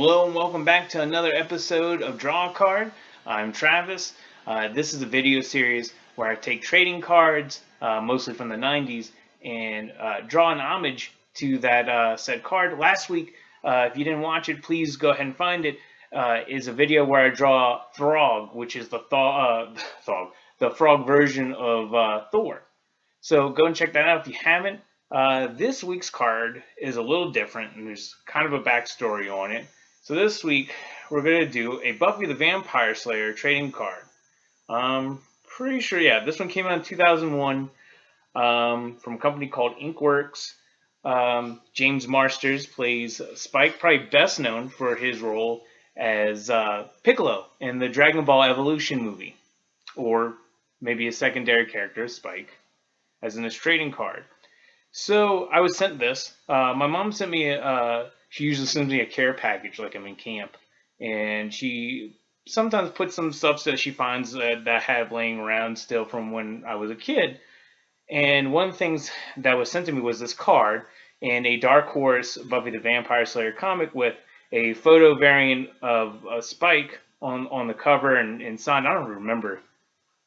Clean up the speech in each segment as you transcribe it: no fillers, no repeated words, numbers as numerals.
Hello and welcome back to another episode of Draw a Card. I'm Travis. This is a video series where I take trading cards, mostly from the 90s, and draw an homage to that said card. Last week, if you didn't watch it, please go ahead and find it. Is a video where I draw Throg, which is the frog version of Thor. So go and check that out if you haven't. This week's card is a little different, and there's kind of a backstory on it. So this week, we're going to do a Buffy the Vampire Slayer trading card. Pretty sure, yeah, this one came out in 2001 from a company called Inkworks. James Marsters plays Spike, probably best known for his role as Piccolo in the Dragon Ball Evolution movie. Or maybe a secondary character, Spike, as in this trading card. So I was sent this. My mom sent me she usually sends me a care package like I'm in camp, and she sometimes puts some stuff that she finds that I have laying around still from when I was a kid. And one of the things that was sent to me was this card and a Dark Horse Buffy the Vampire Slayer comic with a photo variant of Spike on the cover and signed. I don't remember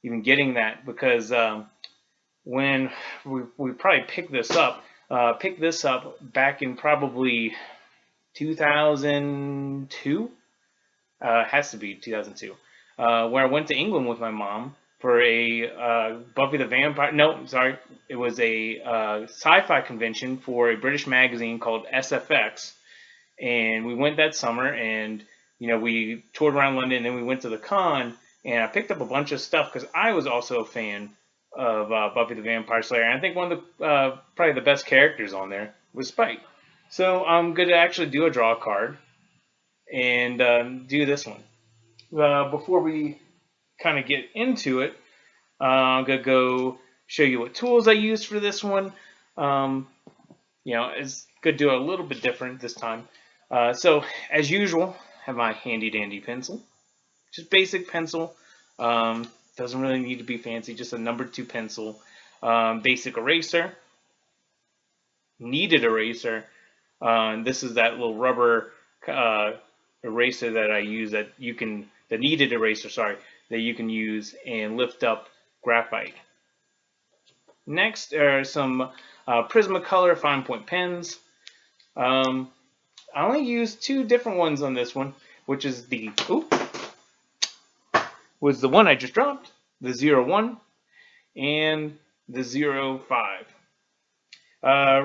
even getting that because when we probably picked this up back in probably 2002, has to be 2002, where I went to England with my mom for a Buffy the Vampire, no, sorry, it was a sci-fi convention for a British magazine called SFX, and we went that summer, and we toured around London, and then we went to the con, and I picked up a bunch of stuff because I was also a fan of Buffy the Vampire Slayer. And I think one of the probably the best characters on there was Spike. So I'm going to actually do a draw card and do this one. Before we kind of get into it, I'm going to go show you what tools I used for this one. It's going to do a little bit different this time. So as usual, I have my handy dandy pencil. Just basic pencil. Doesn't really need to be fancy, just a number 2 pencil. Basic eraser, kneaded eraser. This is that little rubber eraser that I use the kneaded eraser, sorry, that you can use and lift up graphite. Next are some Prismacolor fine point pens. I only used 2 different ones on this one, which is was the one I just dropped, the 01 and the 05.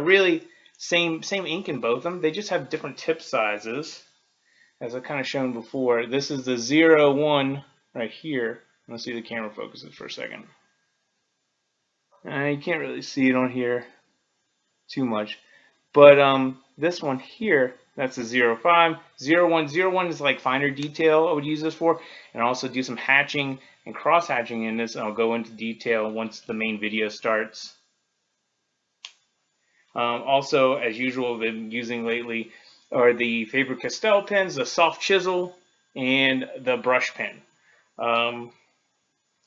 Really, same ink in both of them. They just have different tip sizes, as I've kind of shown before. This is the 01 right here. Let's see if the camera focuses for a second. You can't really see it on here too much. But this one here, that's the 05. 01 is like finer detail I would use this for. And also do some hatching and cross hatching in this. And I'll go into detail once the main video starts. Also, as usual, I've been using lately are the faber-castell pens, the soft chisel, and the brush pen.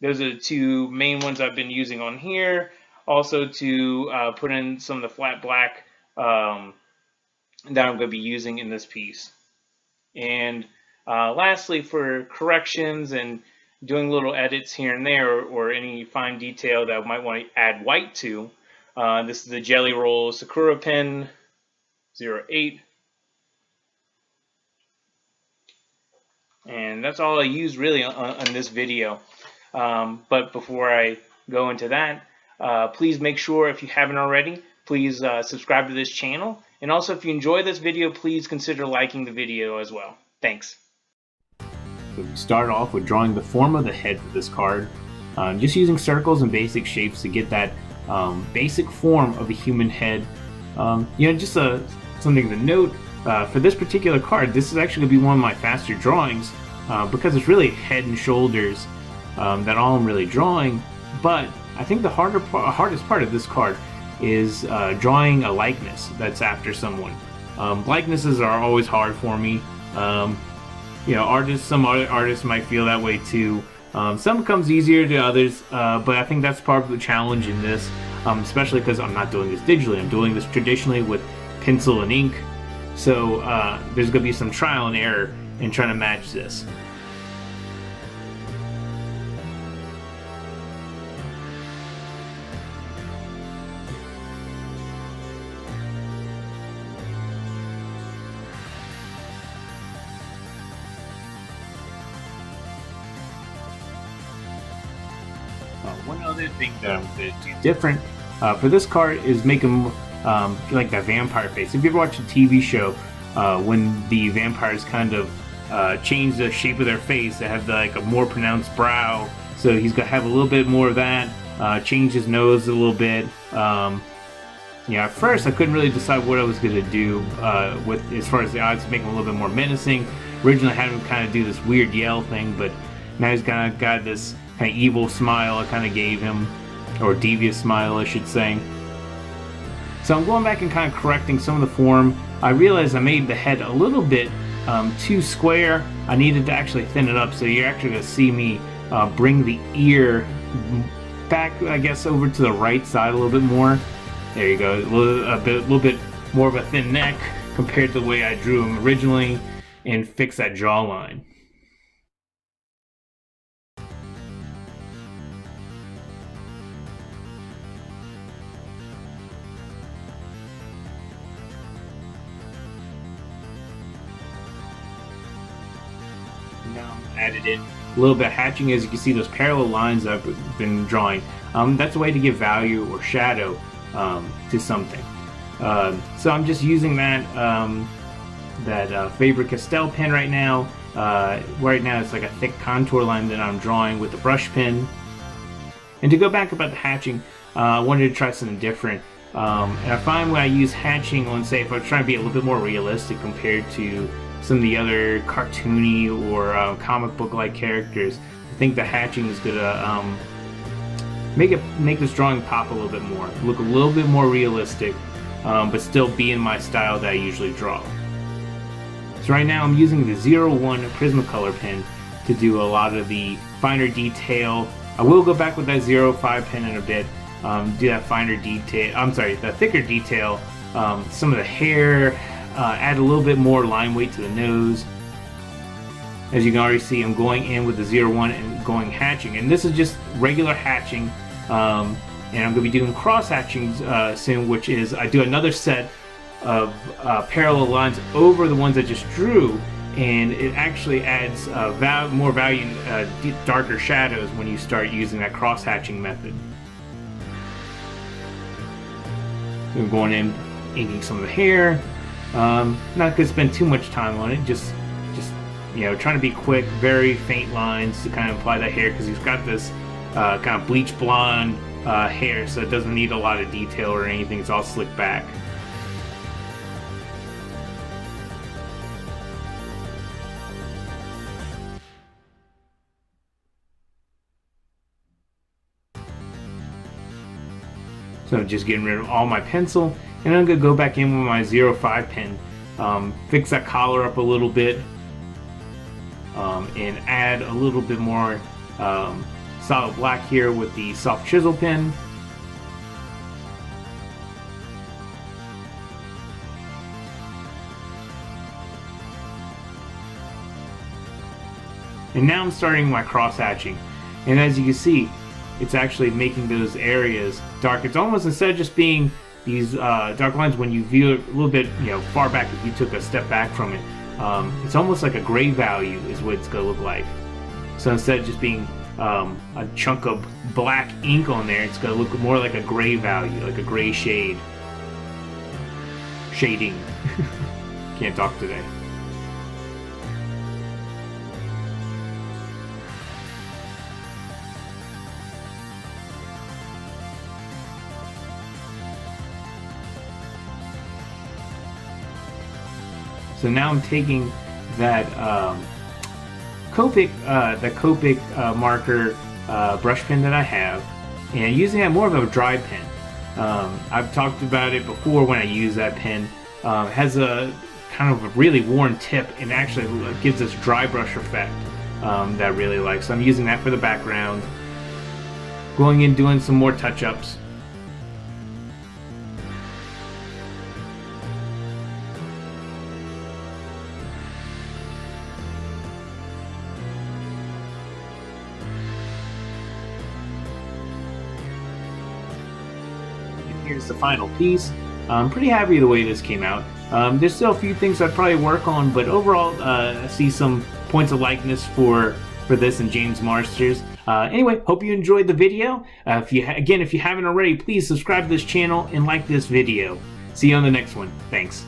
Those are the 2 main ones I've been using on here. Also to put in some of the flat black that I'm going to be using in this piece. And lastly, for corrections and doing little edits here and there, or any fine detail that I might want to add white to, this is the Jelly Roll Sakura pen 08. And that's all I use really on this video. But before I go into that, please make sure, if you haven't already, please subscribe to this channel. And also, if you enjoy this video, please consider liking the video as well. Thanks. So we start off with drawing the form of the head for this card. Just using circles and basic shapes to get that basic form of a human head. Just something to note, for this particular card, this is actually going to be one of my faster drawings because it's really head and shoulders that all I'm really drawing. But I think the hardest part of this card is drawing a likeness that's after someone. Likenesses are always hard for me. Some other artists might feel that way too. Some comes easier to others, but I think that's part of the challenge in this, especially because I'm not doing this digitally. I'm doing this traditionally with pencil and ink. So there's going to be some trial and error in trying to match this. One other thing that I'm going to do different for this card is make them like that vampire face. If you ever watch a TV show, when the vampires kind of change the shape of their face, they have like a more pronounced brow. So he's going to have a little bit more of that. Change his nose a little bit. Yeah, at first I couldn't really decide what I was going to do with as far as the eyes to make him a little bit more menacing. Originally I had him kind of do this weird yell thing, but now he's kind of got this kind of evil smile I kind of gave him, or devious smile I should say. So I'm going back and kind of correcting some of the form. I realized I made the head a little bit too square. I needed to actually thin it up, so you're actually going to see me bring the ear back, I guess, over to the right side a little bit more. There you go, a little bit more of a thin neck compared to the way I drew him originally, and fix that jawline. Now added in a little bit of hatching. As you can see, those parallel lines I've been drawing, that's a way to give value or shadow to something. So I'm just using that faber-castell pen right now. Right now it's like a thick contour line that I'm drawing with the brush pen. And to go back about the hatching, I wanted to try something different. And I find when I use hatching on, say, if I'm trying to be a little bit more realistic compared to some of the other cartoony or comic book like characters, I think the hatching is gonna make this drawing pop a little bit more, look a little bit more realistic, but still be in my style that I usually draw. So right now I'm using the 01 Prismacolor pen to do a lot of the finer detail. I will go back with that 05 pen in a bit, do that finer detail, the thicker detail, some of the hair, add a little bit more line weight to the nose. As you can already see, I'm going in with the 01 and going hatching, and this is just regular hatching, and I'm going to be doing cross hatching soon, which is I do another set of parallel lines over the ones I just drew, and it actually adds more value in darker shadows when you start using that cross hatching method. So I'm going in, inking some of the hair. Not going to spend too much time on it, just you know, trying to be quick, very faint lines to kind of apply that hair, because he's got this kind of bleach blonde hair, so it doesn't need a lot of detail or anything. It's all slicked back. So I'm just getting rid of all my pencil, and I'm going to go back in with my 05 pen, fix that collar up a little bit, and add a little bit more solid black here with the soft chisel pen. And now I'm starting my cross hatching, and as you can see, it's actually making those areas dark. It's almost, instead of just being these dark lines, when you view it a little bit, you know, far back, if you took a step back from it, it's almost like a gray value is what it's going to look like. So instead of just being a chunk of black ink on there, it's going to look more like a gray value, like a gray shading. Can't talk today. So now I'm taking that Copic marker brush pen that I have, and using that more of a dry pen. I've talked about it before when I use that pen. It has a kind of a really worn tip, and actually gives this dry brush effect that I really like. So I'm using that for the background. Going in, doing some more touch-ups. here's the final piece. I'm pretty happy with the way this came out. There's still a few things I'd probably work on, but overall, I see some points of likeness for this and James Marsters. Anyway, hope you enjoyed the video. If you haven't already, please subscribe to this channel and like this video. See you on the next one. Thanks.